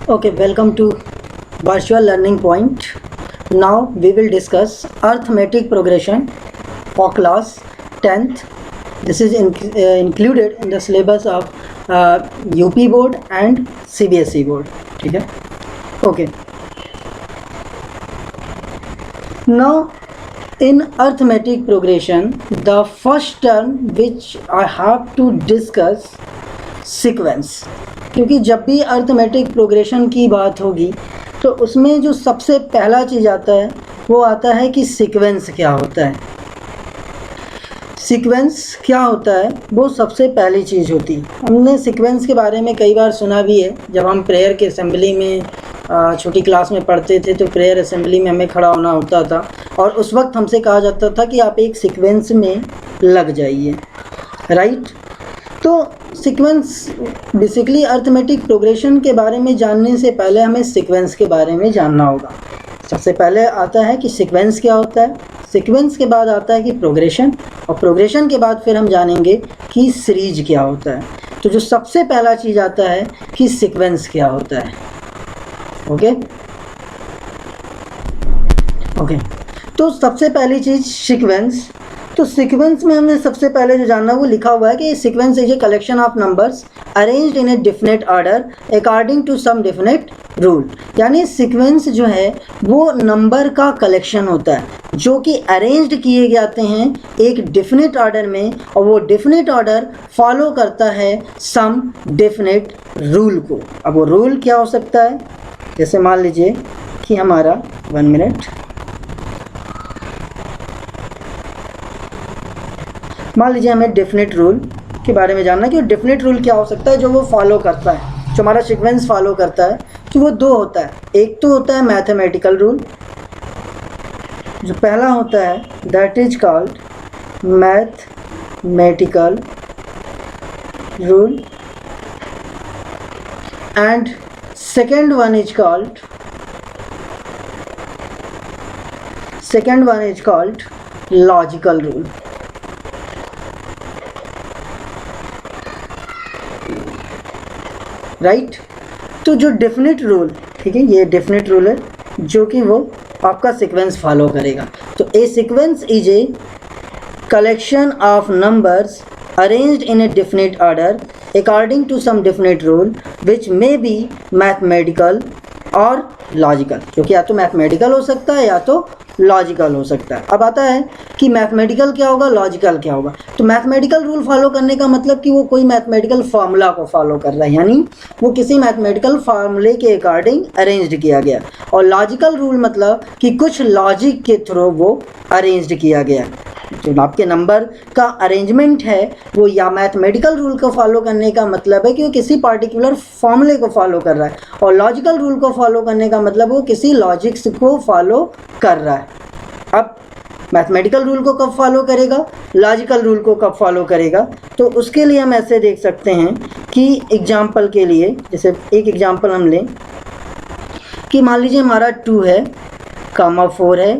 Okay, welcome to Virtual Learning Point. Now we will discuss arithmetic progression for class 10th. This is included in the syllabus of UP board and CBSE board. ठीक है? Okay. Now in arithmetic progression, the first term which I have to discuss sequence. क्योंकि जब भी arithmetic progression की बात होगी तो उसमें जो सबसे पहला चीज़ आता है वो आता है कि सीक्वेंस क्या होता है। सीक्वेंस क्या होता है वो सबसे पहली चीज़ होती है। हमने सीक्वेंस के बारे में कई बार सुना भी है। जब हम प्रेयर के असेंबली में छोटी क्लास में पढ़ते थे तो प्रेयर असेंबली में हमें खड़ा होना होता था और उस वक्त हमसे कहा जाता था कि आप एक सीक्वेंस में लग जाइए, राइट। तो सीक्वेंस बेसिकली अर्थमेटिक प्रोग्रेशन के बारे में जानने से पहले हमें सीक्वेंस के बारे में जानना होगा। सबसे पहले आता है कि सीक्वेंस क्या होता है, सीक्वेंस के बाद आता है कि प्रोग्रेशन, और प्रोग्रेशन के बाद फिर हम जानेंगे कि सीरीज क्या होता है। तो जो सबसे पहला चीज़ आता है कि सीक्वेंस क्या होता है। ओके, तो सबसे पहली चीज़ सीक्वेंस। तो सीक्वेंस में हमने सबसे पहले जो जानना वो लिखा हुआ है कि sequence is a collection of numbers arranged in a definite order according to some definite rule. यानी सीक्वेंस जो है वो नंबर का कलेक्शन होता है जो कि अरेंज्ड किए जाते हैं एक डिफिनेट ऑर्डर में, और वो डिफिनेट ऑर्डर फॉलो करता है सम डिफिनेट रूल को। अब वो रूल क्या हो सकता है, जैसे मान लीजिए कि हमारा 1 मिनट, मान लीजिए हमें डेफिनेट रूल के बारे में जानना कि डेफिनेट रूल क्या हो सकता है जो वो फॉलो करता है, जो हमारा सीक्वेंस फॉलो करता है। तो वो दो होता है, एक तो होता है मैथमेटिकल रूल, जो पहला होता है that is called mathematical rule, and second one is called logical rule. Right. तो जो डेफिनेट रूल, ठीक है, ये डेफिनेट रूल है जो कि वो आपका सीक्वेंस फॉलो करेगा। तो a sequence is a collection of numbers arranged in a definite order according to some definite rule which may be mathematical or logical, जो कि या तो मैथमेटिकल हो सकता है या तो लॉजिकल हो सकता है। अब आता है कि मैथमेटिकल क्या होगा, लॉजिकल क्या होगा। तो मैथमेटिकल रूल फॉलो करने का मतलब कि वो कोई मैथमेटिकल फार्मूला को फॉलो कर रहा है, यानी वो किसी मैथमेटिकल फार्मूले के अकॉर्डिंग अरेंज्ड किया गया। और लॉजिकल रूल मतलब कि कुछ लॉजिक के थ्रू वो अरेंज्ड किया गया। जो आपके नंबर का अरेंजमेंट है वो या मैथमेटिकल रूल को फॉलो करने का मतलब है कि वो किसी पार्टिकुलर फॉर्मूले को फॉलो कर रहा है, और लॉजिकल रूल को फॉलो करने का मतलब वो किसी लॉजिक्स को फॉलो कर रहा है। अब मैथमेटिकल रूल को कब फॉलो करेगा, लॉजिकल रूल को कब फॉलो करेगा, तो उसके लिए हम ऐसे देख सकते हैं कि एग्जाम्पल के लिए, जैसे एक एग्जाम्पल हम लें कि मान लीजिए हमारा 2 है, 4 है,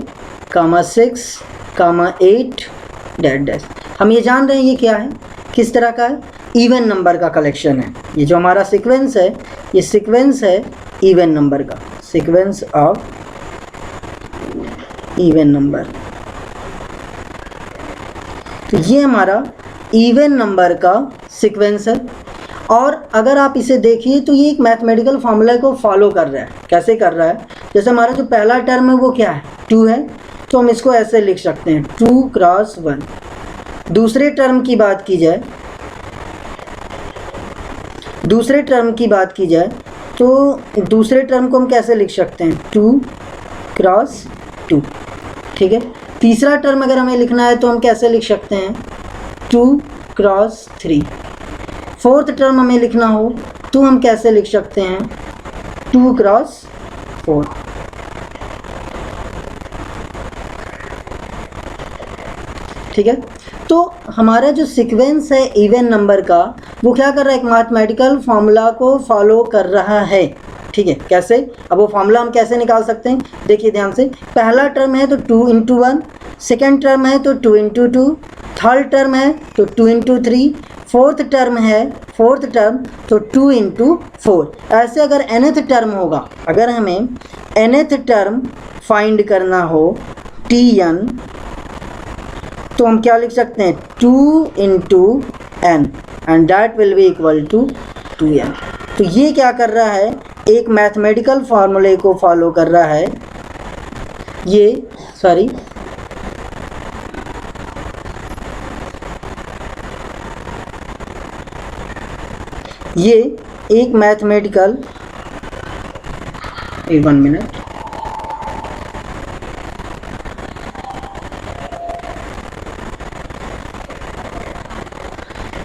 6, 8 डैश। हम ये जान रहे हैं ये क्या है, किस तरह का है, इवन नंबर का कलेक्शन है। ये जो हमारा सीक्वेंस है, ये सीक्वेंस है इवन नंबर का, सीक्वेंस ऑफ इवन नंबर। तो ये हमारा इवन नंबर का सीक्वेंस है। और अगर आप इसे देखिए तो ये एक मैथमेटिकल फार्मूला को फॉलो कर रहा है। कैसे कर रहा है, जैसे हमारा जो पहला टर्म है वो क्या है, 2 है, तो हम इसको ऐसे लिख सकते हैं 2 क्रॉस 1। दूसरे टर्म की बात की जाए, तो दूसरे टर्म को हम कैसे लिख सकते हैं, 2 क्रॉस 2, ठीक है। तीसरा टर्म अगर हमें लिखना है तो हम कैसे लिख सकते हैं, 2 क्रॉस 3। फोर्थ टर्म हमें लिखना हो तो हम कैसे लिख सकते हैं, 2 क्रॉस 4। ठीक है। तो हमारा जो सीक्वेंस है इवन नंबर का वो क्या कर रहा है, एक मैथमेटिकल फार्मूला को फॉलो कर रहा है। ठीक है, कैसे, अब वो फार्मूला हम कैसे निकाल सकते हैं, देखिए ध्यान से। पहला टर्म है तो 2 × 1, सेकेंड टर्म है तो 2 × 2, थर्ड टर्म है तो 2 × 3, फोर्थ टर्म तो 2 इंटू 4। ऐसे अगर nth टर्म होगा, अगर हमें nth टर्म फाइंड करना हो Tn, तो हम क्या लिख सकते हैं 2 into n and that will be equal to 2n। तो ये क्या कर रहा है, एक मैथमेटिकल फार्मूले को फॉलो कर रहा है। ये एक मैथमेटिकल, 1 मिनट,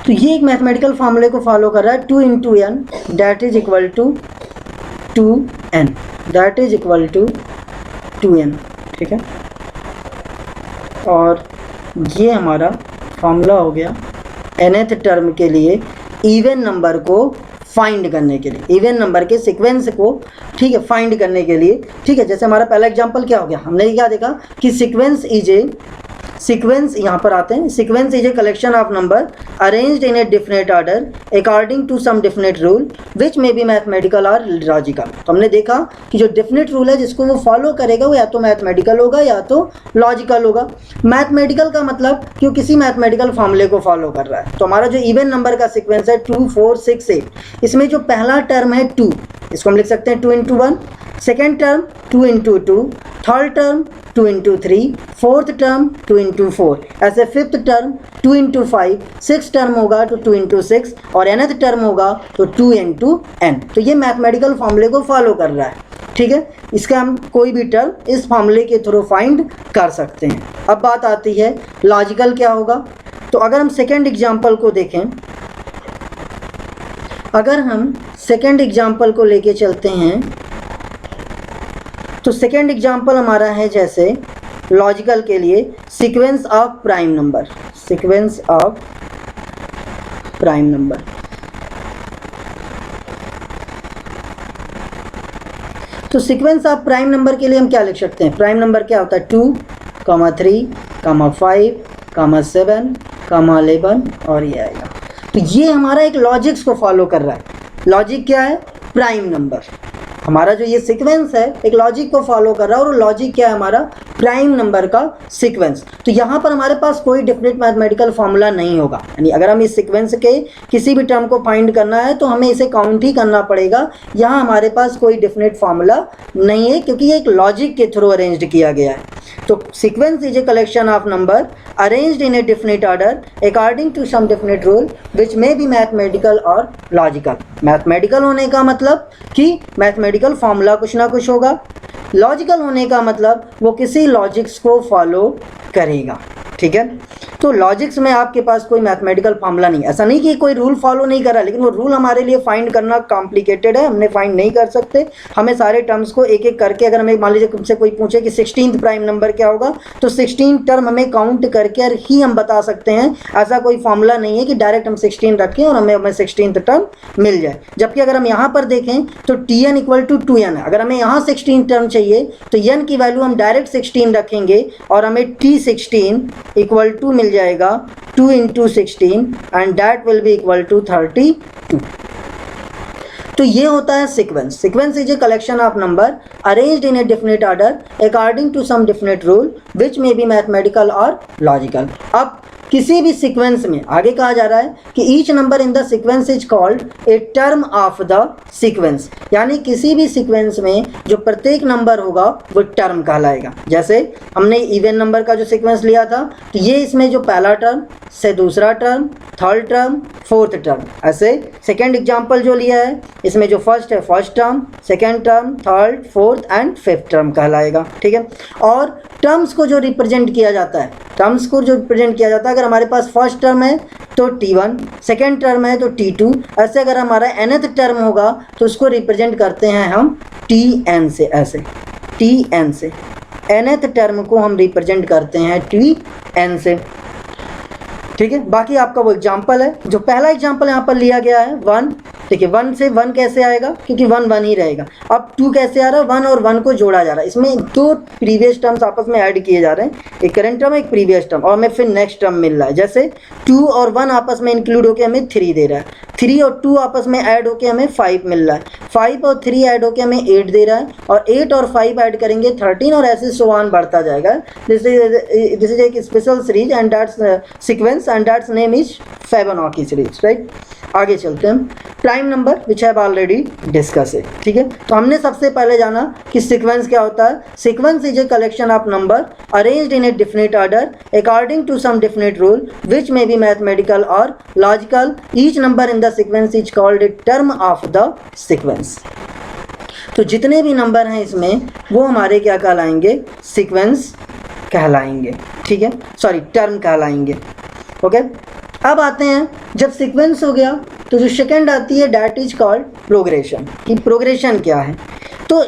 तो ये एक मैथमेटिकल फार्मूले को फॉलो कर रहा है। 2 into N that is equal to 2n, that is equal to 2n, ठीक है। और ये हमारा फार्मूला हो गया nth टर्म के लिए इवन नंबर को फाइंड करने के लिए, इवन नंबर के सीक्वेंस को, ठीक है, फाइंड करने के लिए, ठीक है। जैसे हमारा पहला एग्जांपल क्या हो गया, हमने क्या देखा कि सीक्वेंस यहाँ पर आते हैं, sequence is a collection of number arranged in a definite order according to some definite rule which may be mathematical or logical. तो हमने देखा कि जो डिफिनेट रूल है जिसको वो फॉलो करेगा वो या तो मैथमेटिकल होगा या तो लॉजिकल होगा। मैथमेटिकल का मतलब कि वो किसी मैथमेटिकल फॉर्मूले को फॉलो कर रहा है। तो हमारा जो इवन नंबर का सीक्वेंस है 2 4 6 8, इसमें जो पहला टर्म है 2, इसको हम लिख सकते हैं 2 into 1, second term 2 into 2, third term 2 into 3, fourth term 2 into 4, ऐसे fifth term 2 into 5, six term होगा तो 2 इंटू 6 और nth टर्म होगा तो 2 इंटू n। तो ये मैथमेटिकल फॉर्मूले को फॉलो कर रहा है, ठीक है। इसका हम कोई भी टर्म इस फॉर्मूले के थ्रू फाइंड कर सकते हैं। अब बात आती है लॉजिकल क्या होगा। तो अगर हम सेकेंड एग्जाम्पल को देखें, अगर हम सेकेंड एग्जाम्पल को लेके चलते हैं तो सेकेंड एग्जाम्पल हमारा है जैसे लॉजिकल के लिए sequence of prime number, sequence of prime number. तो सीक्वेंस ऑफ प्राइम नंबर के लिए हम क्या लिख सकते हैं, प्राइम नंबर क्या होता है 2, 3, 5, 7, 11 और ये आएगा। तो ये हमारा एक लॉजिक्स को फॉलो कर रहा है। लॉजिक क्या है, प्राइम नंबर। हमारा जो ये सीक्वेंस है एक लॉजिक को फॉलो कर रहा है और लॉजिक क्या है हमारा, प्राइम नंबर का सीक्वेंस। तो यहाँ पर हमारे पास कोई डिफरेंट मैथमेटिकल फार्मूला नहीं होगा, यानी अगर हम इस सीक्वेंस के किसी भी टर्म को फाइंड करना है तो हमें इसे काउंट ही करना पड़ेगा। यहाँ हमारे पास कोई डिफरेंट फार्मूला नहीं है क्योंकि ये एक लॉजिक के थ्रू अरेंज्ड किया गया है। तो sequence is a collection of number arranged in a definite order according to some definite rule which may be mathematical or logical. Mathematical होने का मतलब कि मैथमेटिकल फार्मूला कुछ ना कुछ होगा, लॉजिकल होने का मतलब वो किसी लॉजिक्स को फॉलो करेगा, ठीक है। तो लॉजिक्स में आपके पास कोई मैथमेटिकल फार्मूला नहीं, ऐसा नहीं कि कोई रूल फॉलो नहीं कर रहा, लेकिन वो रूल हमारे लिए फाइंड करना कॉम्प्लिकेटेड है, हमने फाइंड नहीं कर सकते। हमें सारे टर्म्स को एक एक करके, अगर हमें मान लीजिए तुमसे कोई पूछे कि 16th प्राइम नंबर क्या होगा तो 16 टर्म हमें काउंट करके ही हम बता सकते हैं। ऐसा कोई फार्मूला नहीं है कि डायरेक्ट हम 16 रखें और हमें 16th टर्म मिल जाए। जबकि अगर हम यहाँ पर देखें तो Tn इक्वल टू 2n है। अगर हमें यहाँ 16 टर्म चाहिए तो n की वैल्यू हम डायरेक्ट 16 रखेंगे और हमें T16 इक्वल टू मिल जाएगा 2 into 16 and that will be equal to 32। तो ये होता है sequence. Sequence is a collection of number arranged in a definite order according to some definite rule which may be mathematical or logical. अब किसी भी sequence में आगे कहा जा रहा है कि each number in the sequence is called a term of the sequence, यानी किसी भी सीक्वेंस में जो प्रत्येक नंबर होगा वो टर्म कहलाएगा। जैसे हमने इवन नंबर का जो सीक्वेंस लिया था तो ये इसमें जो पहला टर्म से दूसरा term, third term, fourth term, ऐसे सेकेंड एग्जाम्पल जो लिया है इसमें जो फर्स्ट है first term, second term, third, fourth and fifth term कहलाएगा, ठीक है। और टर्म्स को जो रिप्रेजेंट किया जाता है, टर्म्स को जो रिप्रेजेंट किया जाता है, अगर हमारे पास फर्स्ट टर्म है तो T1, सेकेंड टर्म है तो T2, ऐसे अगर हमारा nth टर्म होगा तो उसको रिप्रेजेंट करते हैं हम Tn से, ऐसे Tn से nth टर्म को हम रिप्रेजेंट करते हैं Tn से, ठीक है। बाकी आपका वो एग्जाम्पल है, जो पहला एग्जाम्पल यहाँ पर लिया गया है 1, देखिए 1 से 1 कैसे आएगा, क्योंकि 1 1 ही रहेगा। अब 2 कैसे आ रहा है, 1 और 1 को जोड़ा जा रहा है, इसमें दो प्रीवियस टर्म्स आपस में ऐड किए जा रहे हैं, एक करंट टर्म एक प्रीवियस टर्म, और हमें फिर नेक्स्ट टर्म मिल रहा है। जैसे 2 और 1 आपस में इंक्लूड होकर हमें 3 दे रहा है, 3 और 2 आपस में ऐड होकर हमें 5 मिल रहा है, 5 और 3 ऐड होकर हमें 8 दे रहा है, और 8 और 5 ऐड करेंगे 13, और ऐसे सो ऑन बढ़ता जाएगा। दिस इज एक special series and that's sequence and that's name is Fibonacci series, right. आगे चलते हैं, prime number which have already discuss है, ठीक है। तो हमने सबसे पहले जाना कि सीक्वेंस क्या होता है। Sequence is a collection of number arranged in a definite order according to some definite rule which may be mathematical or logical. Each number in the sequence is called a term of the sequence. तो जितने भी number हैं इसमें वो हमारे क्या कहलाएंगे, sequence कहलाएंगे, ठीक है, सॉरी टर्म कहलाएंगे, ओके। अब आते हैं, जब सीक्वेंस हो गया तो जो सेकंड आती है डैट इज कॉल्ड प्रोग्रेशन, कि प्रोग्रेशन क्या है। तो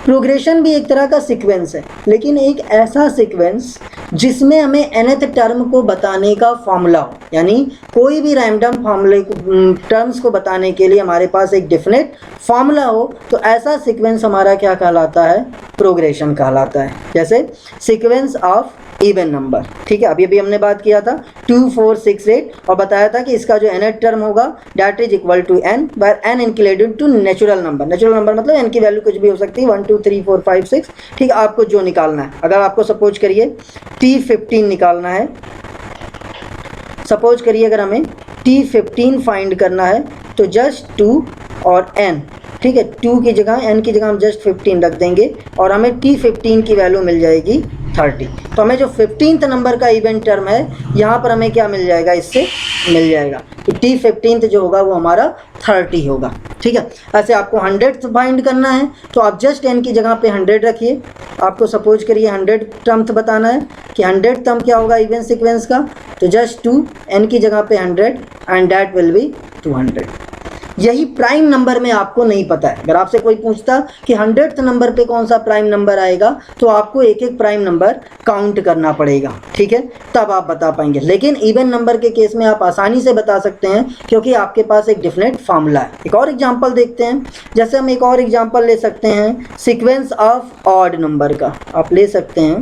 प्रोग्रेशन भी एक तरह का सीक्वेंस है, लेकिन एक ऐसा सीक्वेंस जिसमें हमें nth टर्म को बताने का फॉर्मूला हो, यानी कोई भी रैंडम फॉर्मूले टर्म्स को बताने के लिए हमारे पास एक डेफिनेट फॉर्मूला हो, तो ऐसा सीक्वेंस हमारा क्या कहलाता है, प्रोग्रेशन कहलाता है। जैसे सीक्वेंस ऑफ इवन नंबर, ठीक है, अभी अभी हमने बात किया था 2 4 6 8, और बताया था कि इसका जो nth टर्म होगा that is equal to n, where n included to natural number. Natural number मतलब n की वैल्यू कुछ भी हो सकती है, 1 2 3 4 5 6, ठीक है। आपको जो निकालना है, अगर आपको सपोज करिए T15 निकालना है, सपोज करिए अगर हमें T15 फाइंड करना है, तो जस्ट 2 और n, ठीक है, 2 की जगह n की जगह हम जस्ट 15 रख देंगे, और हमें T15 की वैल्यू मिल जाएगी 30। तो हमें जो 15th नंबर का इवेंट टर्म है, यहाँ पर हमें क्या मिल जाएगा, इससे मिल जाएगा कि T15th जो होगा वो हमारा 30 होगा, ठीक है। ऐसे आपको 100th फाइंड करना है, तो आप जस्ट n की जगह पे 100 रखिए। आपको सपोज करिए 100 टर्म्थ बताना है कि 100 टर्म क्या होगा इवेंट सीक्वेंस का, तो जस्ट 2 n की जगह पे 100 एंड दैट विल बी 200। यही प्राइम नंबर में आपको नहीं पता है। अगर आपसे कोई पूछता कि 100th नंबर पे कौन सा प्राइम नंबर आएगा, तो आपको एक एक प्राइम नंबर काउंट करना पड़ेगा, ठीक है, तब आप बता पाएंगे। लेकिन इवन नंबर के केस में आप आसानी से बता सकते हैं, क्योंकि आपके पास एक डिफिनेट फार्मूला है। एक और एग्जांपल देखते हैं, जैसे हम एक और एग्जांपल ले सकते हैं सीक्वेंस ऑफ ऑड नंबर का। आप ले सकते हैं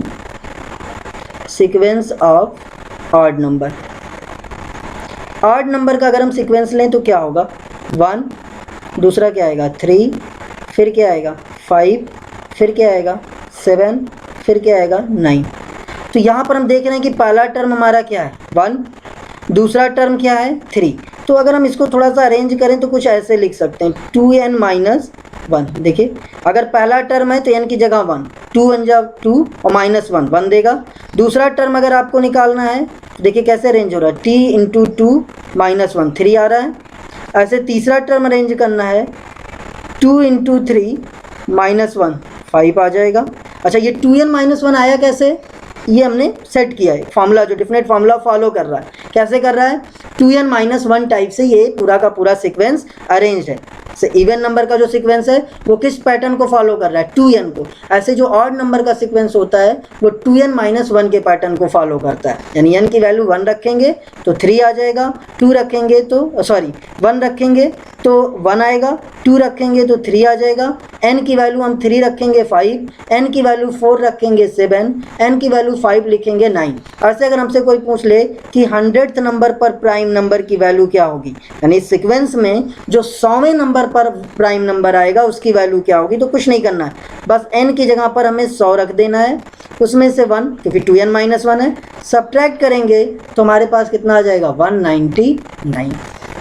sequence of odd number. Odd number का अगर हम सीक्वेंस लें तो क्या होगा, 1, दूसरा क्या आएगा 3, फिर क्या आएगा 5, फिर क्या आएगा 7, फिर क्या आएगा 9। तो यहाँ पर हम देख रहे हैं कि पहला टर्म हमारा क्या है 1, दूसरा टर्म क्या है 3। तो अगर हम इसको थोड़ा सा अरेंज करें तो कुछ ऐसे लिख सकते हैं 2n माइनस 1। देखिए अगर पहला टर्म है तो n की जगह 1, 2 1 जा 2 और माइनस 1 1 देगा। दूसरा टर्म अगर आपको निकालना है तो देखिए कैसे अरेंज हो रहा है, t इंटू 2 माइनस 1 3 आ रहा है। ऐसे तीसरा टर्म अरेंज करना है 2 इंटू 3 माइनस 1 5 आ जाएगा। अच्छा ये 2n माइनस 1 आया कैसे, ये हमने सेट किया है फार्मूला, जो डिफिनेट फार्मूला फॉलो कर रहा है। कैसे कर रहा है, 2n माइनस 1 टाइप से ये पूरा का पूरा सीक्वेंस अरेंज है। से इवन नंबर का जो सीक्वेंस है वो किस पैटर्न को फॉलो कर रहा है, 2n को। ऐसे जो ऑड नंबर का सीक्वेंस होता है वो 2n माइनस 1 के पैटर्न को फॉलो करता है। यानी n की वैल्यू 1 रखेंगे तो 3 आ जाएगा, 2 रखेंगे तो सॉरी 1 रखेंगे तो 1 आएगा, 2 रखेंगे तो 3 आ जाएगा, n की वैल्यू हम 3 रखेंगे 5, n की वैल्यू 4 रखेंगे 7, n की वैल्यू 5 लिखेंगे 9। ऐसे अगर हमसे कोई पूछ ले कि 100th नंबर पर प्राइम नंबर की वैल्यू क्या होगी, यानी इस सीक्वेंस में जो 100वें नंबर पर प्राइम नंबर आएगा उसकी वैल्यू क्या होगी, तो कुछ नहीं करना है, बस n की जगह पर हमें 100 रख देना है, उसमें से 1 क्योंकि 2n माइनस 1 है, सब्ट्रैक्ट करेंगे तो हमारे पास कितना आ जाएगा 199।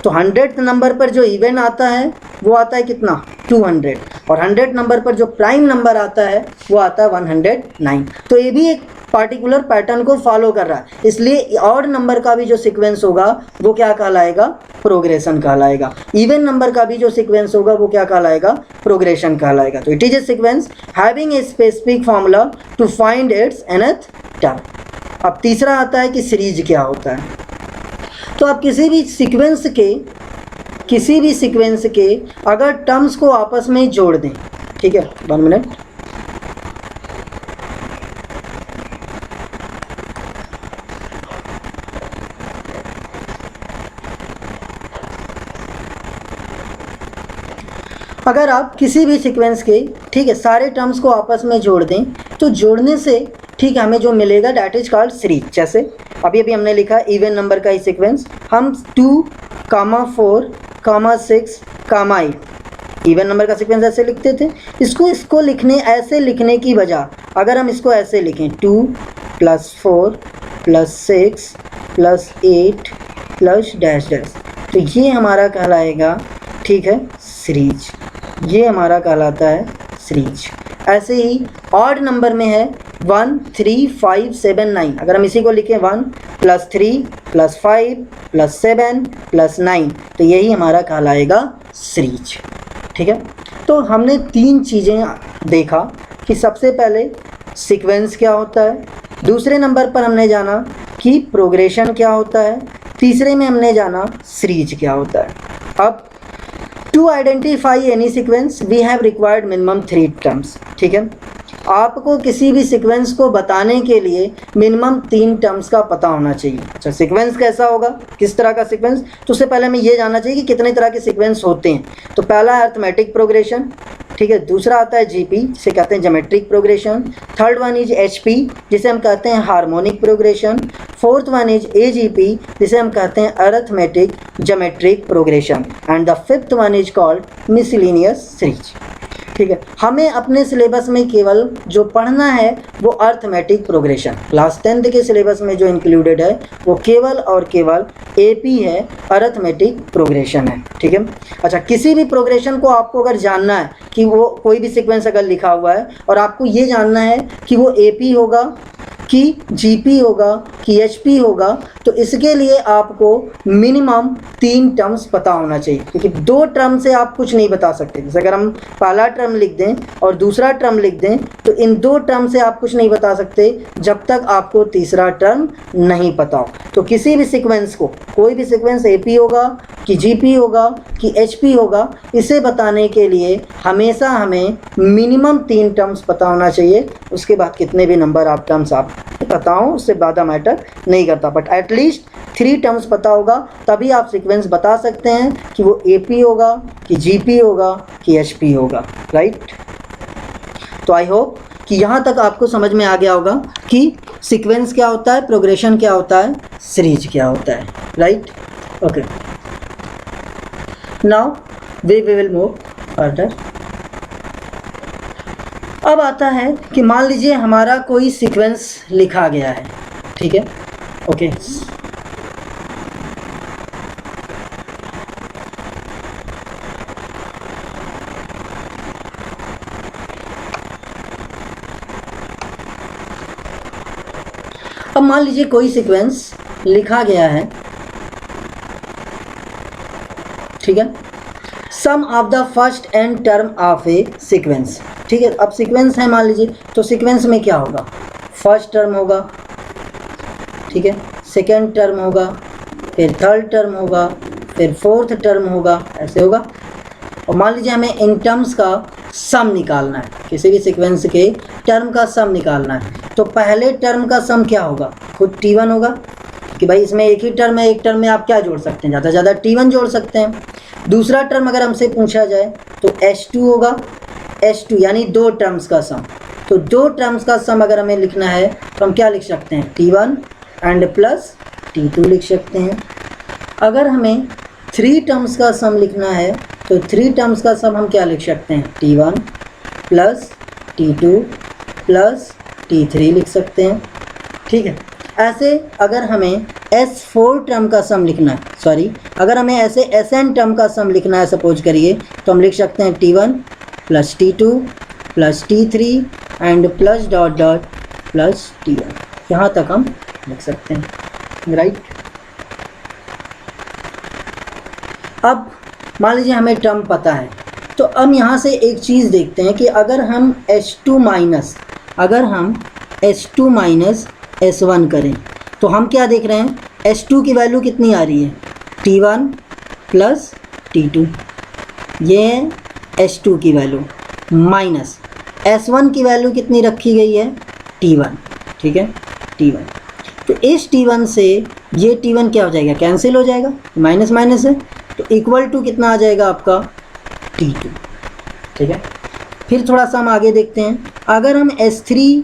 तो 100th नंबर पर जो इवेंट आता है वो आता है कितना 200, और 100 नंबर पर जो प्राइम नंबर आता है वो आता है 109। तो ये भी एक पार्टिकुलर पैटर्न को फॉलो कर रहा है, इसलिए ऑड नंबर का भी जो सीक्वेंस होगा वो क्या कहलाएगा, प्रोग्रेशन कहलाएगा। इवन नंबर का भी जो सीक्वेंस होगा वो क्या कहलाएगा, प्रोग्रेशन कहलाएगा। तो it is a sequence having a specific formula to find its nth term. अब तीसरा आता है कि सीरीज क्या होता है। तो आप किसी भी सीक्वेंस के अगर टर्म्स को आपस में जोड़ दें, ठीक है 1 मिनट, अगर आप किसी भी सीक्वेंस के, ठीक है, सारे टर्म्स को आपस में जोड़ दें तो जोड़ने से, ठीक है, हमें जो मिलेगा डैट इज कॉल्ड सीरीज। जैसे अभी अभी हमने लिखा इवन नंबर का ही सीक्वेंस, हम 2, 4, 6, 8 इवन नंबर का सीक्वेंस ऐसे लिखते थे। इसको लिखने, ऐसे लिखने की वजह, अगर हम इसको ऐसे लिखें 2 + 4 + 6 + 8 + डैश डैश, तो ये हमारा कहलाएगा, ठीक है, सीरीज। ये हमारा कहलाता है सीरीज। ऐसे ही ऑड नंबर में है 1, 3, 5, 7, 9, अगर हम इसी को लिखें 1 + 3 + 5 + 7 + 9, तो यही हमारा कहलाएगा सीरीज। ठीक है, तो हमने 3 चीज़ें देखा कि सबसे पहले सीक्वेंस क्या होता है, दूसरे नंबर पर हमने जाना कि प्रोग्रेशन क्या होता है, तीसरे में हमने जाना सीरीज क्या होता है। अब to identify any sequence we have required minimum 3 terms. ठीक है, आपको किसी भी सीक्वेंस को बताने के लिए मिनिमम 3 टर्म्स का पता होना चाहिए। अच्छा, सीक्वेंस कैसा होगा, किस तरह का सीक्वेंस, तो उससे पहले हमें ये जानना चाहिए कि कितने तरह के सीक्वेंस होते हैं। तो पहला है अरिथमेटिक प्रोग्रेशन, ठीक है, दूसरा आता है जीपी जिसे कहते हैं geometric progression, third one is HP जिसे हम कहते हैं harmonic progression, fourth one is AGP जिसे हम कहते हैं arithmetic geometric progression, and the fifth one is called miscellaneous series. ठीक है, हमें अपने सिलेबस में केवल जो पढ़ना है वो अरिथमेटिक प्रोग्रेशन, क्लास 10th के सिलेबस में जो इंक्लूडेड है वो केवल और केवल एपी है, अरिथमेटिक प्रोग्रेशन है। ठीक है, अच्छा, किसी भी प्रोग्रेशन को आपको अगर जानना है कि वो कोई भी सीक्वेंस अगर लिखा हुआ है और आपको ये जानना है कि वो एपी होगा कि जीपी होगा कि एचपी होगा, तो इसके लिए आपको मिनिमम 3 टर्म्स पता होना चाहिए, क्योंकि 2 टर्म से आप कुछ नहीं बता सकते। जैसे अगर हम पहला टर्म लिख दें और दूसरा टर्म लिख दें तो इन 2 टर्म से आप कुछ नहीं बता सकते जब तक आपको तीसरा टर्म नहीं पता हो। तो किसी भी सीक्वेंस को, कोई भी सीक्वेंस एपी होगा कि जीपी होगा कि एचपी होगा, इसे बताने के लिए हमेशा हमें मिनिमम 3 टर्म्स पता होना चाहिए। उसके बाद कितने भी नंबर आप टर्म्स आप पता हो उससे ज़्यादा मैटर नहीं करता, बट एटलीस्ट 3 टर्म्स पता होगा, तभी आप सीक्वेंस बता सकते हैं कि वो एपी होगा कि जीपी होगा कि एचपी होगा, राइट। तो आई होप कि यहाँ तक आपको समझ में आ गया होगा कि सीक्वेंस क्या होता है, प्रोग्रेशन क्या होता है, सीरीज क्या होता है, right. Okay, now we will move further. अब आता है कि मान लीजिए हमारा कोई सीक्वेंस लिखा गया है, ठीक है, ओके, अब मान लीजिए कोई सीक्वेंस लिखा गया है, ठीक है, sum of the first and term of a sequence. ठीक है, अब सीक्वेंस है मान लीजिए, तो सीक्वेंस में क्या होगा, फर्स्ट टर्म होगा, ठीक है, सेकेंड टर्म होगा, फिर थर्ड टर्म होगा, फिर फोर्थ टर्म होगा, ऐसे होगा। और मान लीजिए हमें इन टर्म्स का सम निकालना है, किसी भी सीक्वेंस के टर्म का सम निकालना है, तो पहले टर्म का सम क्या होगा, खुद T1 होगा, कि भाई इसमें एक ही टर्म है, एक टर्म में आप क्या जोड़ सकते हैं, ज़्यादा से ज़्यादा T1 जोड़ सकते हैं। दूसरा टर्म अगर हमसे पूछा जाए तो H2 होगा, H2 यानी 2 टर्म्स का सम। तो 2 टर्म्स का सम अगर हमें लिखना है तो हम क्या लिख सकते हैं, T1 एंड प्लस T2 लिख सकते हैं। अगर हमें 3 टर्म्स का सम लिखना है तो 3 टर्म्स का सम हम क्या लिख सकते हैं, T1 plus T2 plus T3 लिख सकते हैं। ठीक है, ऐसे अगर हमें S4 टर्म का सम लिखना है, सॉरी, अगर हमें ऐसे Sn टर्म का सम लिखना है सपोज करिए, तो हम लिख सकते हैं T1 plus T2 plus T3 and plus dot dot plus T1, यहाँ तक हम लिख सकते हैं, राइट। अब मान लीजिए हमें टर्म पता है, तो अब यहाँ से एक चीज़ देखते हैं कि अगर हम H2 माइनस S1 करें तो हम क्या देख रहे हैं, H2 की वैल्यू कितनी आ रही है, T1 प्लस T2, ये है H2 की वैल्यू, माइनस S1 की वैल्यू कितनी रखी गई है, T1, ठीक है, T1। तो इस T1 से ये T1 क्या हो जाएगा, कैंसिल हो जाएगा, माइनस माइनस है, तो इक्वल टू कितना आ जाएगा आपका T2। ठीक है। फिर थोड़ा सा हम आगे देखते हैं, अगर हम S3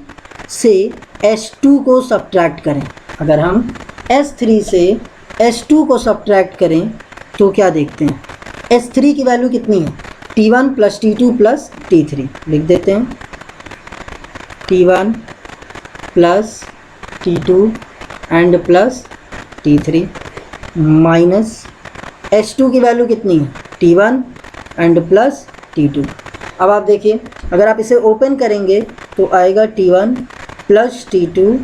से S2 को सब्ट्रैक्ट करें, अगर हम S3 से S2 को सब्ट्रैक्ट करें तो क्या देखते हैं, S3 की वैल्यू कितनी है, T1 plus T2 plus T3, लिख देते हैं T1 plus T2 and plus T3 minus S2 की वैल्यू कितनी है, T1 एंड प्लस T2। अब आप देखिए, अगर आप इसे ओपन करेंगे तो आएगा T1 plus T2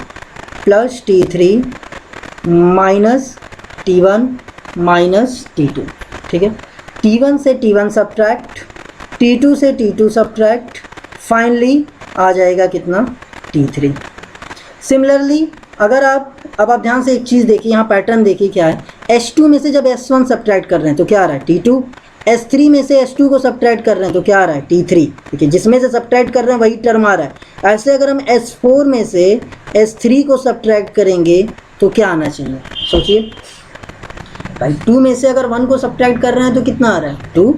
plus T3 minus T1 minus T2, ठीक है। T1 से T1 सब्ट्रैक्ट, T2 से T2 सब्ट्रैक्ट, फाइनली आ जाएगा कितना, T3। सिमिलरली अगर अब आप ध्यान से एक चीज़ देखिए, यहाँ पैटर्न देखिए क्या है, S2 में से जब S1 सब्ट्रैक्ट कर रहे हैं तो क्या आ रहा है, T2, S3 में से S2 को सब्ट्रैक्ट कर रहे हैं तो क्या आ रहा है, T3, ठीक है, जिसमें से सब्ट्रैक्ट कर रहे हैं वही टर्म आ रहा है। ऐसे अगर हम S4 में से S3 को सब्ट्रैक्ट करेंगे तो क्या आना चाहिए, सोचिए भाई, 2 में से अगर 1 को सब्ट्रैक्ट कर रहे हैं तो कितना आ रहा है, 2,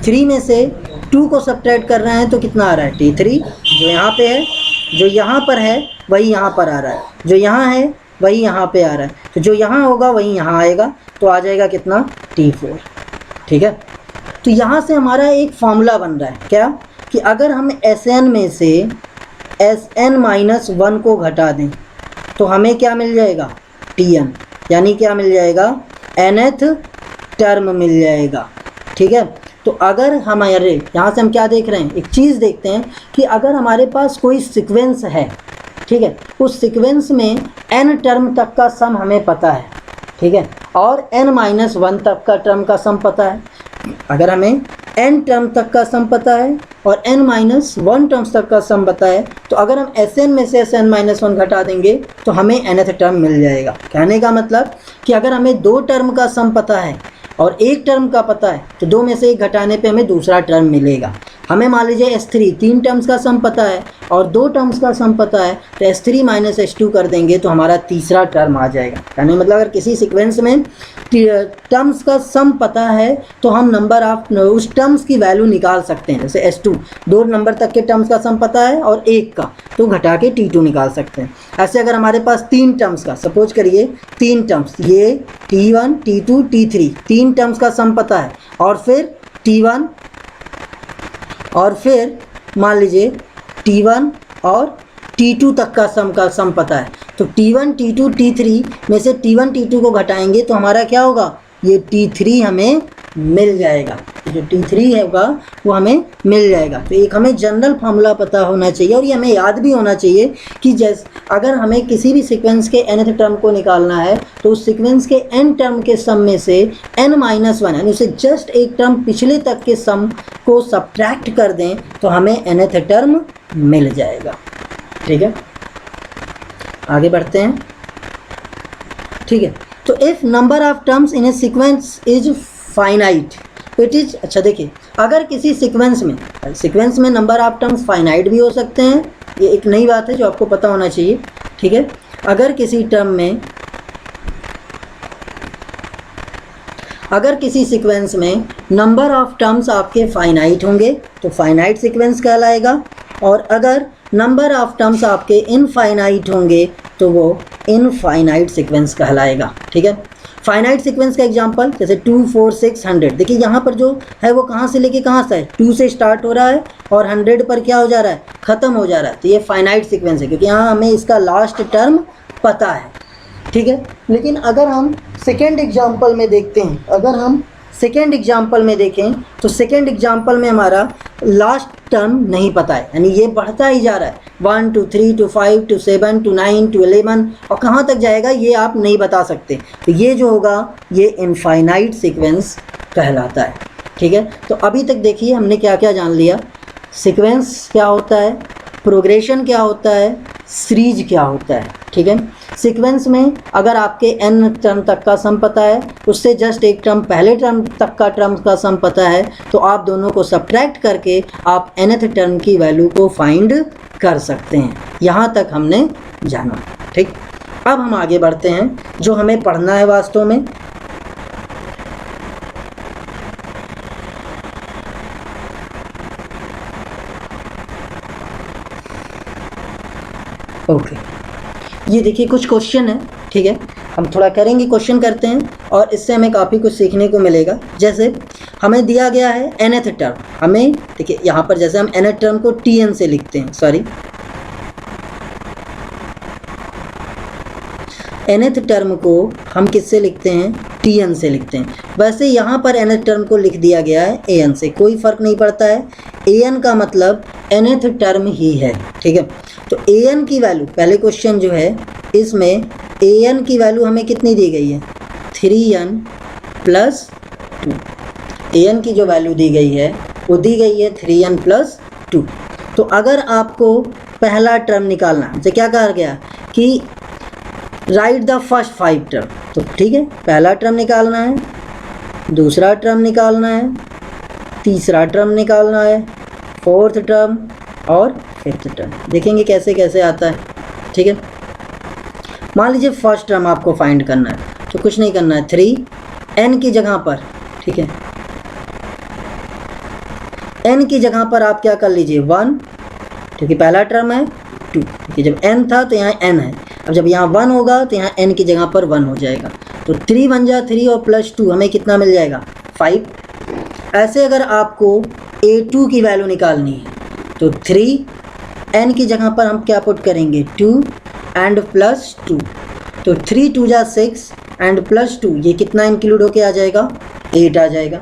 3 में से 2 को सब्ट्रैक्ट कर रहे हैं तो कितना आ रहा है, T3, जो यहाँ पे है, जो यहाँ पर है वही यहाँ पर आ रहा है, जो यहाँ है वही यहाँ पे आ रहा है, तो जो यहाँ होगा वही यहाँ आएगा, तो आ जाएगा कितना, T4, ठीक है। तो यहाँ से हमारा एक फॉर्मूला बन रहा है क्या, कि अगर हम Sn में से Sn-1 को घटा दें तो हमें क्या मिल जाएगा, Tn, यानी क्या मिल जाएगा, nth टर्म मिल जाएगा, ठीक है। तो अगर हमारे यहाँ से हम क्या देख रहे हैं, एक चीज़ देखते हैं कि अगर हमारे पास कोई सीक्वेंस है, ठीक है, उस सीक्वेंस में n टर्म तक का सम हमें पता है, ठीक है, और n-1 तक का टर्म का सम पता है। अगर हमें n टर्म तक का सम पता है और n-1 टर्म्स तक का सम पता है, तो अगर हम Sn में से Sn-1 घटा देंगे तो हमें nth टर्म मिल जाएगा। कहने का मतलब कि अगर हमें 2 टर्म का सम पता है और 1 टर्म का पता है तो 2 में से 1 घटाने पे हमें दूसरा टर्म मिलेगा। हमें मान लीजिए S3 3 टर्म्स का सम पता है और 2 टर्म्स का सम पता है, तो S3 माइनस S2 कर देंगे तो हमारा तीसरा टर्म आ जाएगा। यानी मतलब अगर किसी सीक्वेंस में टर्म्स का सम पता है तो हम नंबर ऑफ उस टर्म्स की वैल्यू निकाल सकते हैं। जैसे S2 2 नंबर तक के टर्म्स का सम पता है और 1 का, तो घटा के T2 निकाल सकते हैं। ऐसे अगर हमारे पास 3 टर्म्स का, सपोज करिए 3 टर्म्स, ये T1 T2 T3 3 टर्म्स का सम पता है, और फिर T1 और फिर मान लीजिए T1 और T2 तक का सम पता है, तो T1 T2 T3 में से T1 T2 को घटाएंगे तो हमारा क्या होगा, ये T3 हमें मिल जाएगा। जो T3 होगा वो हमें मिल जाएगा। तो एक हमें जनरल फार्मूला पता होना चाहिए और ये हमें याद भी होना चाहिए कि जैसे अगर हमें किसी भी सीक्वेंस के nth टर्म को निकालना है तो उस सीक्वेंस के n टर्म के सम में से n-1 यानी उसे जस्ट एक टर्म पिछले तक के सम को सब्ट्रैक्ट कर दें तो हमें nth टर्म मिल जाएगा। ठीक है, आगे बढ़ते हैं। ठीक है, तो if number of terms in A sequence is finite it is, अच्छा देखिए, अगर किसी सीक्वेंस में नंबर ऑफ टर्म्स फाइनाइट भी हो सकते हैं, ये एक नई बात है जो आपको पता होना चाहिए। ठीक है, अगर किसी सीक्वेंस में नंबर ऑफ टर्म्स आपके फाइनाइट होंगे तो फाइनाइट सीक्वेंस कहलाएगा, और अगर नंबर ऑफ टर्म्स आपके इनफाइनाइट होंगे तो वो इनफाइनाइट सीक्वेंस कहलाएगा। ठीक है, फाइनाइट सीक्वेंस का एग्जांपल जैसे 2 4 6 100, देखिए यहाँ पर जो है वो कहाँ से लेके कहाँ से है, 2 से स्टार्ट हो रहा है और 100 पर क्या हो जा रहा है, ख़त्म हो जा रहा है। तो ये फाइनाइट सीक्वेंस है क्योंकि यहाँ हमें इसका लास्ट टर्म पता है। ठीक है, लेकिन अगर हम सेकेंड एग्जाम्पल में देखते हैं, तो सेकेंड एग्जाम्पल में हमारा लास्ट टर्म नहीं पता है, यानी ये बढ़ता ही जा रहा है 1 to 3 to 5 to 7 to 9 to 11 और कहाँ तक जाएगा ये आप नहीं बता सकते। तो ये जो होगा ये इनफाइनाइट सीक्वेंस कहलाता है। ठीक है, तो अभी तक देखिए हमने क्या क्या जान लिया, सीक्वेंस क्या होता है, प्रोग्रेशन क्या होता है, सीरीज क्या होता है। ठीक है, सीक्वेंस में अगर आपके n टर्म तक का सम पता है, उससे जस्ट एक टर्म पहले टर्म तक का टर्म का सम पता है, तो आप दोनों को सब्ट्रैक्ट करके आप nth टर्म की वैल्यू को फाइंड कर सकते हैं। यहाँ तक हमने जाना। ठीक, अब हम आगे बढ़ते हैं जो हमें पढ़ना है वास्तव में। ओके, ये देखिए कुछ क्वेश्चन है, ठीक है, हम थोड़ा करेंगे, क्वेश्चन करते हैं और इससे हमें काफ़ी कुछ सीखने को मिलेगा। जैसे हमें दिया गया है nth टर्म, हमें देखिए यहाँ पर जैसे हम nth टर्म को tn से लिखते हैं, सॉरी nth टर्म को हम किससे लिखते हैं, tn से लिखते हैं। वैसे यहाँ पर nth टर्म को लिख दिया गया है an से, कोई फ़र्क नहीं पड़ता है, an का मतलब nth टर्म ही है, ठीक है। तो an की वैल्यू, पहले क्वेश्चन जो है इसमें an की वैल्यू हमें कितनी दी गई है, 3n प्लस 2। an की जो वैल्यू दी गई है वो दी गई है 3n प्लस 2। तो अगर आपको पहला टर्म निकालना, जैसे क्या कहा गया कि राइट द फर्स्ट 5 टर्म, तो ठीक है, पहला टर्म निकालना है, दूसरा टर्म निकालना है, तीसरा टर्म निकालना है, फोर्थ टर्म और फिफ्थ टर्म। देखेंगे कैसे कैसे आता है, ठीक है। मान लीजिए फर्स्ट टर्म आपको फाइंड करना है, तो कुछ नहीं करना है, 3n की जगह पर, ठीक है, n की जगह पर आप क्या कर लीजिए 1, क्योंकि पहला टर्म है 2, ठीक है, जब n था तो यहाँ n है, अब जब यहाँ 1 होगा तो यहाँ n की जगह पर 1 हो जाएगा, तो 3 बन जा 3 और प्लस 2 हमें कितना मिल जाएगा 5। ऐसे अगर आपको a2 की वैल्यू निकालनी है तो 3n की जगह पर हम क्या पुट करेंगे 2 एंड प्लस 2, तो 3 2 जा 6 एंड प्लस 2, ये कितना इंक्लूड होके आ जाएगा 8 आ जाएगा।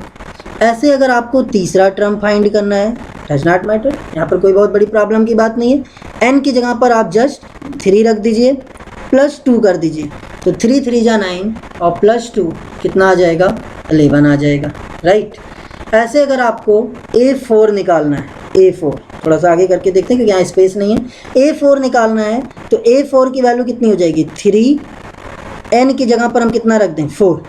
ऐसे अगर आपको तीसरा टर्म फाइंड करना है, डज नॉट मैटर, यहाँ पर कोई बहुत बड़ी प्रॉब्लम की बात नहीं है, n की जगह पर आप जस्ट 3 रख दीजिए प्लस 2 कर दीजिए, तो 3 3 जा 9 और प्लस 2 कितना आ जाएगा 11 आ जाएगा, राइट। ऐसे अगर आपको a4 निकालना है, a4 थोड़ा सा आगे करके देखते हैं क्योंकि यहाँ स्पेस नहीं है, a4 निकालना है तो a4 की वैल्यू कितनी हो जाएगी 3, n की जगह पर हम कितना रख दें 4,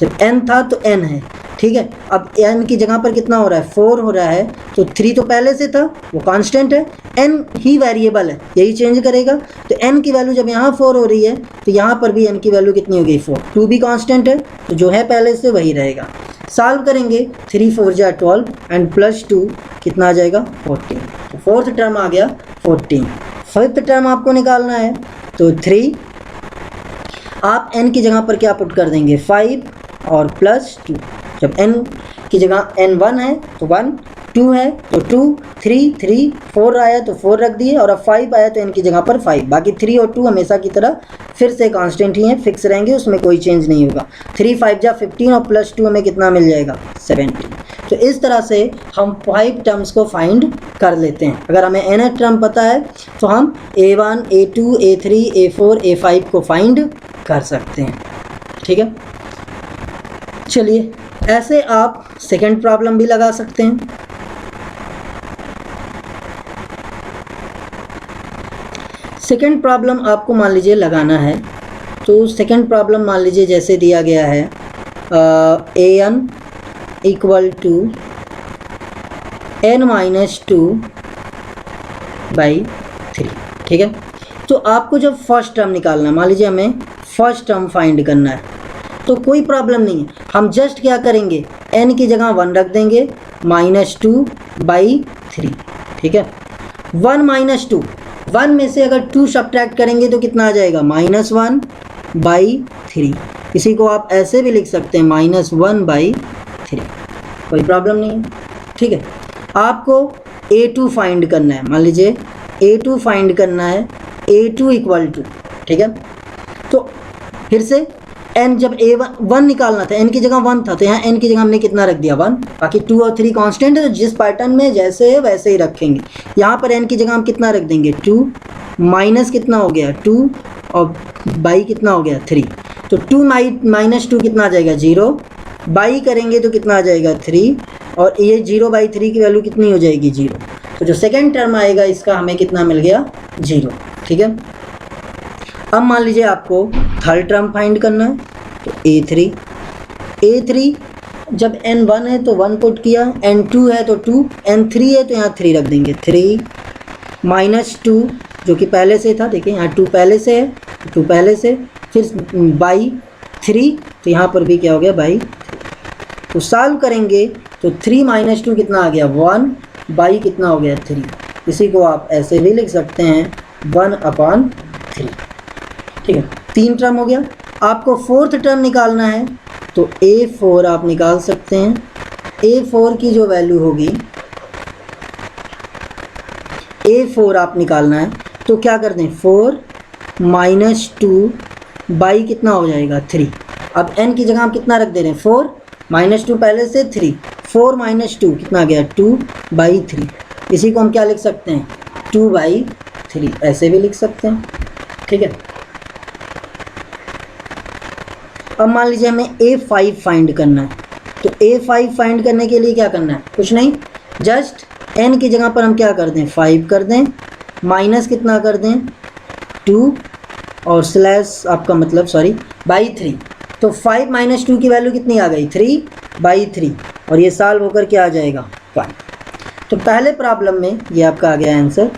जब n था तो n है, ठीक है। अब n की जगह पर कितना हो रहा है 4 हो रहा है, तो 3 तो पहले से था वो कांस्टेंट है, n ही वेरिएबल है, यही चेंज करेगा, तो n की वैल्यू जब यहाँ 4 हो रही है तो यहाँ पर भी n की वैल्यू कितनी हो गई 4, 2 भी कांस्टेंट है तो जो है पहले से वही रहेगा। सॉल्व करेंगे 3 4 जा 12 एंड प्लस 2 कितना आ जाएगा 14, तो फोर्थ टर्म आ गया 14। फिफ्थ टर्म आपको निकालना है तो 3, आप n की जगह पर क्या पुट कर देंगे 5 और प्लस 2, जब n की जगह n 1 है तो 1, 2 है तो 2, 3 3 4 आया तो 4 रख दिए, और अब 5 आया तो n की जगह पर 5, बाकी 3 और 2 हमेशा की तरह फिर से कांस्टेंट ही हैं, फिक्स रहेंगे, उसमें कोई चेंज नहीं होगा। 3 5 जा 15 और प्लस 2 हमें कितना मिल जाएगा 17। तो इस तरह से हम 5 टर्म्स को फाइंड कर लेते हैं। अगर हमें nth टर्म पता है तो हम a1 a2 a3 a4 a5 को फाइंड कर सकते हैं, ठीक है। चलिए ऐसे आप सेकंड प्रॉब्लम भी लगा सकते हैं। सेकंड प्रॉब्लम आपको मान लीजिए लगाना है, तो सेकंड प्रॉब्लम मान लीजिए जैसे दिया गया है an equal to n minus 2 by 3, ठीक है। तो आपको जब फर्स्ट टर्म निकालना है, मान लीजिए हमें फर्स्ट टर्म फाइंड करना है, तो कोई प्रॉब्लम नहीं है, हम जस्ट क्या करेंगे n की जगह 1 रख देंगे माइनस 2 बाई 3, ठीक है। 1 माइनस 2, 1 में से अगर 2 सब्ट्रैक्ट करेंगे तो कितना आ जाएगा -1 बाई 3, इसी को आप ऐसे भी लिख सकते हैं -1 बाई 3, कोई प्रॉब्लम नहीं है, ठीक है। आपको a2 फाइंड करना है, मान लीजिए a2 फाइंड करना है, a2 इक्वल टू, ठीक है। तो फिर से n जब a1 निकालना था, n की जगह 1 था तो यहाँ n की जगह हमने कितना रख दिया 1, बाकी 2 और 3 कांस्टेंट है, तो जिस पैटर्न में जैसे है वैसे ही रखेंगे। यहाँ पर n की जगह हम कितना रख देंगे 2, माइनस कितना हो गया 2 और बाई कितना हो गया 3, तो 2 माइनस 2 कितना आ जाएगा 0, बाई करेंगे तो कितना आ जाएगा 3, और ये 0 बाई 3 की वैल्यू कितनी हो जाएगी 0, तो जो सेकेंड टर्म आएगा इसका हमें कितना मिल गया 0, ठीक है। अब मान लीजिए आपको थर्ड टर्म फाइंड करना है, तो a3 जब n1 है तो 1 पुट किया, n2 है तो 2, n3 है तो यहाँ 3 रख देंगे, 3 माइनस 2 जो कि पहले से था, देखिए यहाँ 2 पहले से है, 2 पहले से, फिर बाई 3, तो यहाँ पर भी क्या हो गया बाई 3। तो सॉल्व करेंगे तो 3 माइनस 2 कितना आ गया 1, बाई कितना हो गया 3, इसी को आप ऐसे भी लिख सकते हैं 1/3। ठीक है, 3 टर्म हो गया। आपको फोर्थ टर्म निकालना है तो A4 आप निकाल सकते हैं। A4 की जो वैल्यू होगी, A4 आप निकालना है तो क्या कर दें, 4 - 2 बाई कितना हो जाएगा 3। अब n की जगह हम कितना रख दे रहे हैं, 4 - 2 पहले से 3, 4 - 2 कितना गया 2/3। इसी को हम क्या लिख सकते हैं, 2/3 ऐसे भी लिख सकते हैं। ठीक है, अब मान लीजिए हमें A5 फाइंड करना है तो A5 फाइंड करने के लिए क्या करना है, कुछ नहीं, जस्ट n की जगह पर हम क्या कर दें, 5 कर दें, माइनस कितना कर दें 2 और स्लैश आपका मतलब सॉरी /3। तो 5 - 2 की वैल्यू कितनी आ गई 3/3 और ये सॉल्व होकर क्या आ जाएगा 5। तो पहले प्रॉब्लम में ये आपका आ गया आंसर।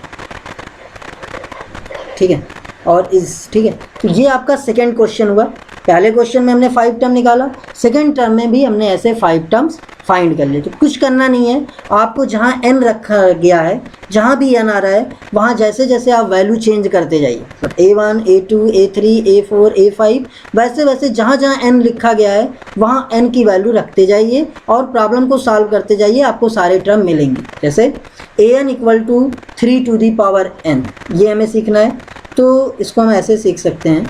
ठीक है, और ठीक है, तो ये आपका सेकेंड क्वेश्चन हुआ। पहले क्वेश्चन में हमने 5 टर्म निकाला, सेकेंड टर्म में भी हमने ऐसे 5 टर्म्स फाइंड कर लिए। तो कुछ करना नहीं है आपको, जहाँ n रखा गया है, जहाँ भी n आ रहा है वहाँ जैसे जैसे आप वैल्यू चेंज करते जाइए, मतलब A1 A2 A3 A4 A5 वैसे वैसे जहाँ जहाँ n लिखा गया है वहाँ n की वैल्यू रखते जाइए और प्रॉब्लम को सॉल्व करते जाइए, आपको सारे टर्म मिलेंगे। जैसे an = 3n, ये हमें सीखना है तो इसको हम ऐसे सीख सकते हैं,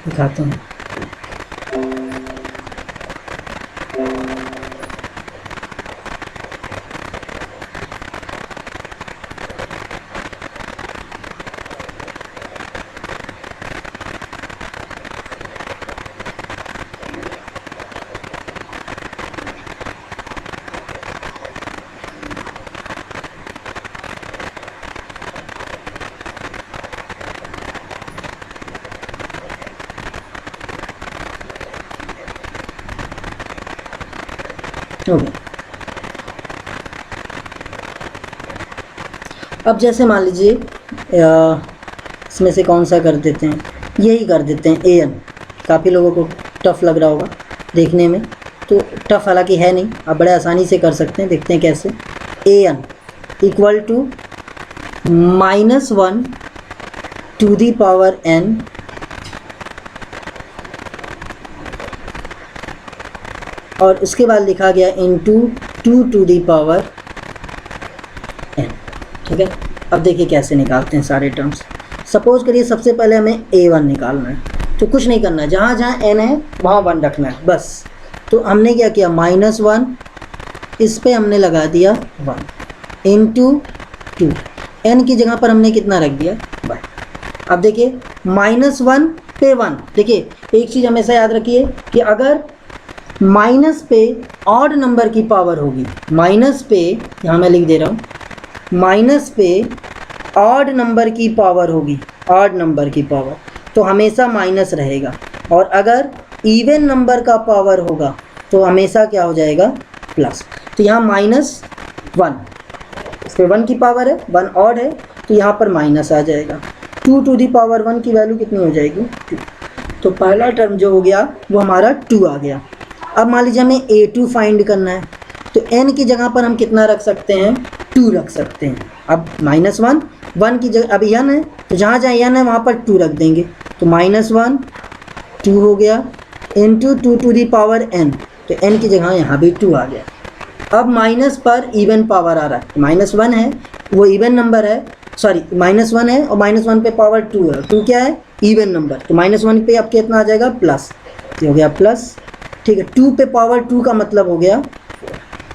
दिखाते हैं। ओके, अब जैसे मान लीजिए इसमें से कौन सा कर देते हैं, यही कर देते हैं an। काफ़ी लोगों को टफ़ लग रहा होगा देखने में, तो टफ़ हालांकि है नहीं, आप बड़े आसानी से कर सकते हैं। देखते हैं कैसे। an = -1 n और उसके बाद लिखा गया × 2n। ठीक है, अब देखिए कैसे निकालते हैं सारे टर्म्स। सपोज करिए सबसे पहले हमें A1 निकालना है, तो कुछ नहीं करना है, जहाँ जहाँ n है वहाँ 1 रखना है बस। तो हमने क्या किया, -1 इस पे हमने लगा दिया 1 × 2, n की जगह पर हमने कितना रख दिया 1। अब देखिए -1 पे 1, देखिए एक चीज़ हमेशा याद रखिए कि अगर माइनस पे ऑड नंबर की पावर होगी, माइनस पे यहाँ मैं लिख दे रहा हूँ, माइनस पे ऑड नंबर की पावर होगी, ऑड नंबर की पावर तो हमेशा माइनस रहेगा, और अगर इवन नंबर का पावर होगा तो हमेशा क्या हो जाएगा प्लस। तो यहाँ -1, इस पर 1 की पावर है, 1 ऑड है तो यहाँ पर माइनस आ जाएगा। 2⁻1 की वैल्यू कितनी हो जाएगी 2। तो पहला टर्म जो हो गया वो हमारा 2 आ गया। अब मान लीजिए हमें A2 फाइंड करना है तो n की जगह पर हम कितना रख सकते हैं 2 रख सकते हैं। अब -1 1 की जगह, अब n है तो जहाँ जहाँ n है वहाँ पर 2 रख देंगे, तो -1 2 हो गया × 2n, तो n की जगह यहाँ भी 2 आ गया। अब माइनस पर इवन पावर आ रहा है, -1 है वो इवन नंबर है, सॉरी -1 है और -1 पे पावर 2 है, 2 क्या है इवन नंबर, तो -1 पे अब कितना आ जाएगा प्लस, ये हो गया प्लस। ठीक है, 2 पे पावर 2 का मतलब हो गया,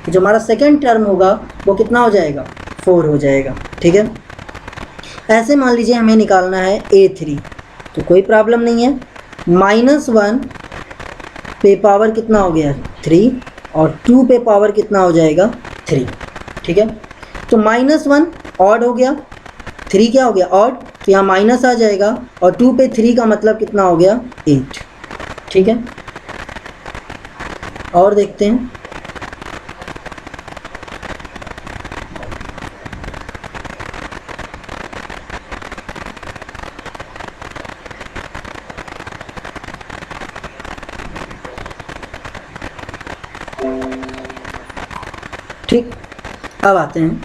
तो जो हमारा सेकेंड टर्म होगा वो कितना हो जाएगा 4 हो जाएगा। ठीक है, ऐसे मान लीजिए हमें निकालना है A3, तो कोई प्रॉब्लम नहीं है, -1 पे पावर कितना हो गया 3 और 2 पे पावर कितना हो जाएगा 3। ठीक है, तो -1 ऑड हो गया, 3 क्या हो गया ऑड, तो यहाँ माइनस आ जाएगा, और 2 पे 3 का मतलब कितना हो गया 8। ठीक है, और देखते हैं। अब आते हैं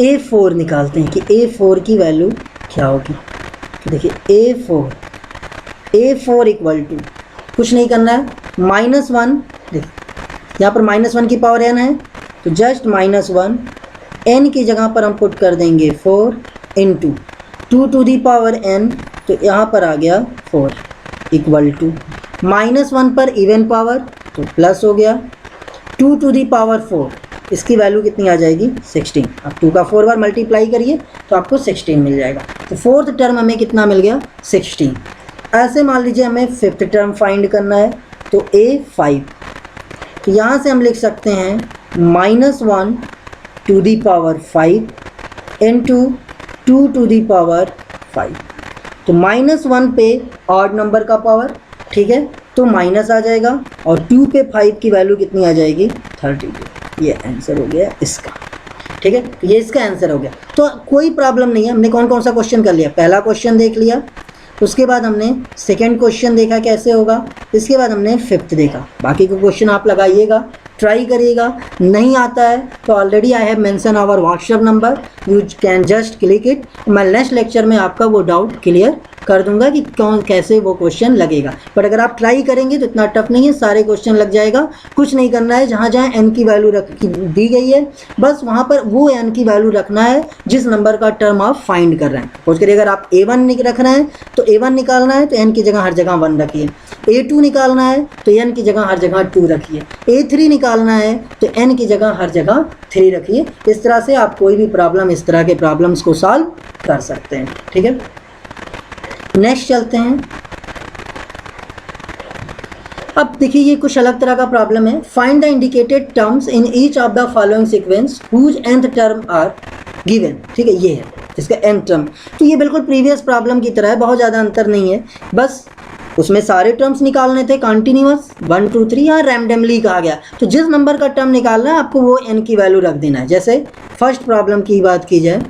A4 निकालते हैं कि A4 की वैल्यू क्या होगी। तो देखिए A4 इक्वल टू कुछ नहीं करना है, -1, देखिए यहाँ पर -1 की पावर n है तो जस्ट -1 n की जगह पर हम पुट कर देंगे 4 into 2 to the power n, तो यहाँ पर आ गया 4 इक्वल टू -1 पर इवन पावर तो प्लस हो गया 2 टू दी पावर 4, इसकी वैल्यू कितनी आ जाएगी 16। अब 2 का 4 बार मल्टीप्लाई करिए तो आपको 16 मिल जाएगा। तो फोर्थ टर्म हमें कितना मिल गया 16। ऐसे मान लीजिए हमें फिफ्थ टर्म फाइंड करना है तो A5, तो यहाँ से हम लिख सकते हैं -1 to the power 5 into 2 to the power 5। तो -1 पे ऑड नंबर का पावर, ठीक है, तो माइनस आ जाएगा और 2 पे 5 की वैल्यू कितनी आ जाएगी 32। ये आंसर हो गया इसका, ठीक है, तो ये इसका आंसर हो गया। तो कोई प्रॉब्लम नहीं है। हमने कौन कौन सा क्वेश्चन कर लिया, पहला क्वेश्चन देख लिया, उसके बाद हमने सेकंड क्वेश्चन देखा कैसे होगा, इसके बाद हमने फिफ्थ देखा। बाकी के क्वेश्चन आप लगाइएगा, ट्राई करिएगा। नहीं आता है तो already I have mention our WhatsApp number, you can just click it. मैं नेक्स्ट लेक्चर में आपका वो डाउट क्लियर कर दूंगा कि कौन कैसे वो क्वेश्चन लगेगा। बट अगर आप ट्राई करेंगे तो इतना टफ नहीं है, सारे क्वेश्चन लग जाएगा। कुछ नहीं करना है, जहाँ जहाँ n की वैल्यू दी गई है बस वहाँ पर वो n की वैल्यू रखना है जिस नंबर का टर्म आप फाइंड कर रहे हैं। सपोज करिए अगर आप A1 रख रहे हैं तो A1 निकालना है तो n की जगह हर जगह 1 रखिए। A2 निकालना है तो n की जगह हर जगह 2 रखिए। A3 निकालना है तो n की जगह हर जगह 3 रखिए। इस तरह से आप कोई भी प्रॉब्लम, इस तरह के प्रॉब्लम्स को सॉल्व कर सकते हैं, ठीक है। नेक्स्ट चलते हैं। अब देखिए ये कुछ अलग तरह का प्रॉब्लम है। Find the indicated terms in each of the following sequence whose nth term are given, ठीक है, ये है इसका nth टर्म। तो ये बिल्कुल प्रीवियस प्रॉब्लम की तरह है, बहुत ज़्यादा अंतर नहीं है। बस उसमें सारे टर्म्स निकालने थे कॉन्टिन्यूअस 1 2 3, यहाँ रैंडमली कहा गया। तो जिस नंबर का टर्म निकालना है आपको वो n की वैल्यू रख देना है। जैसे फर्स्ट प्रॉब्लम की बात की जाए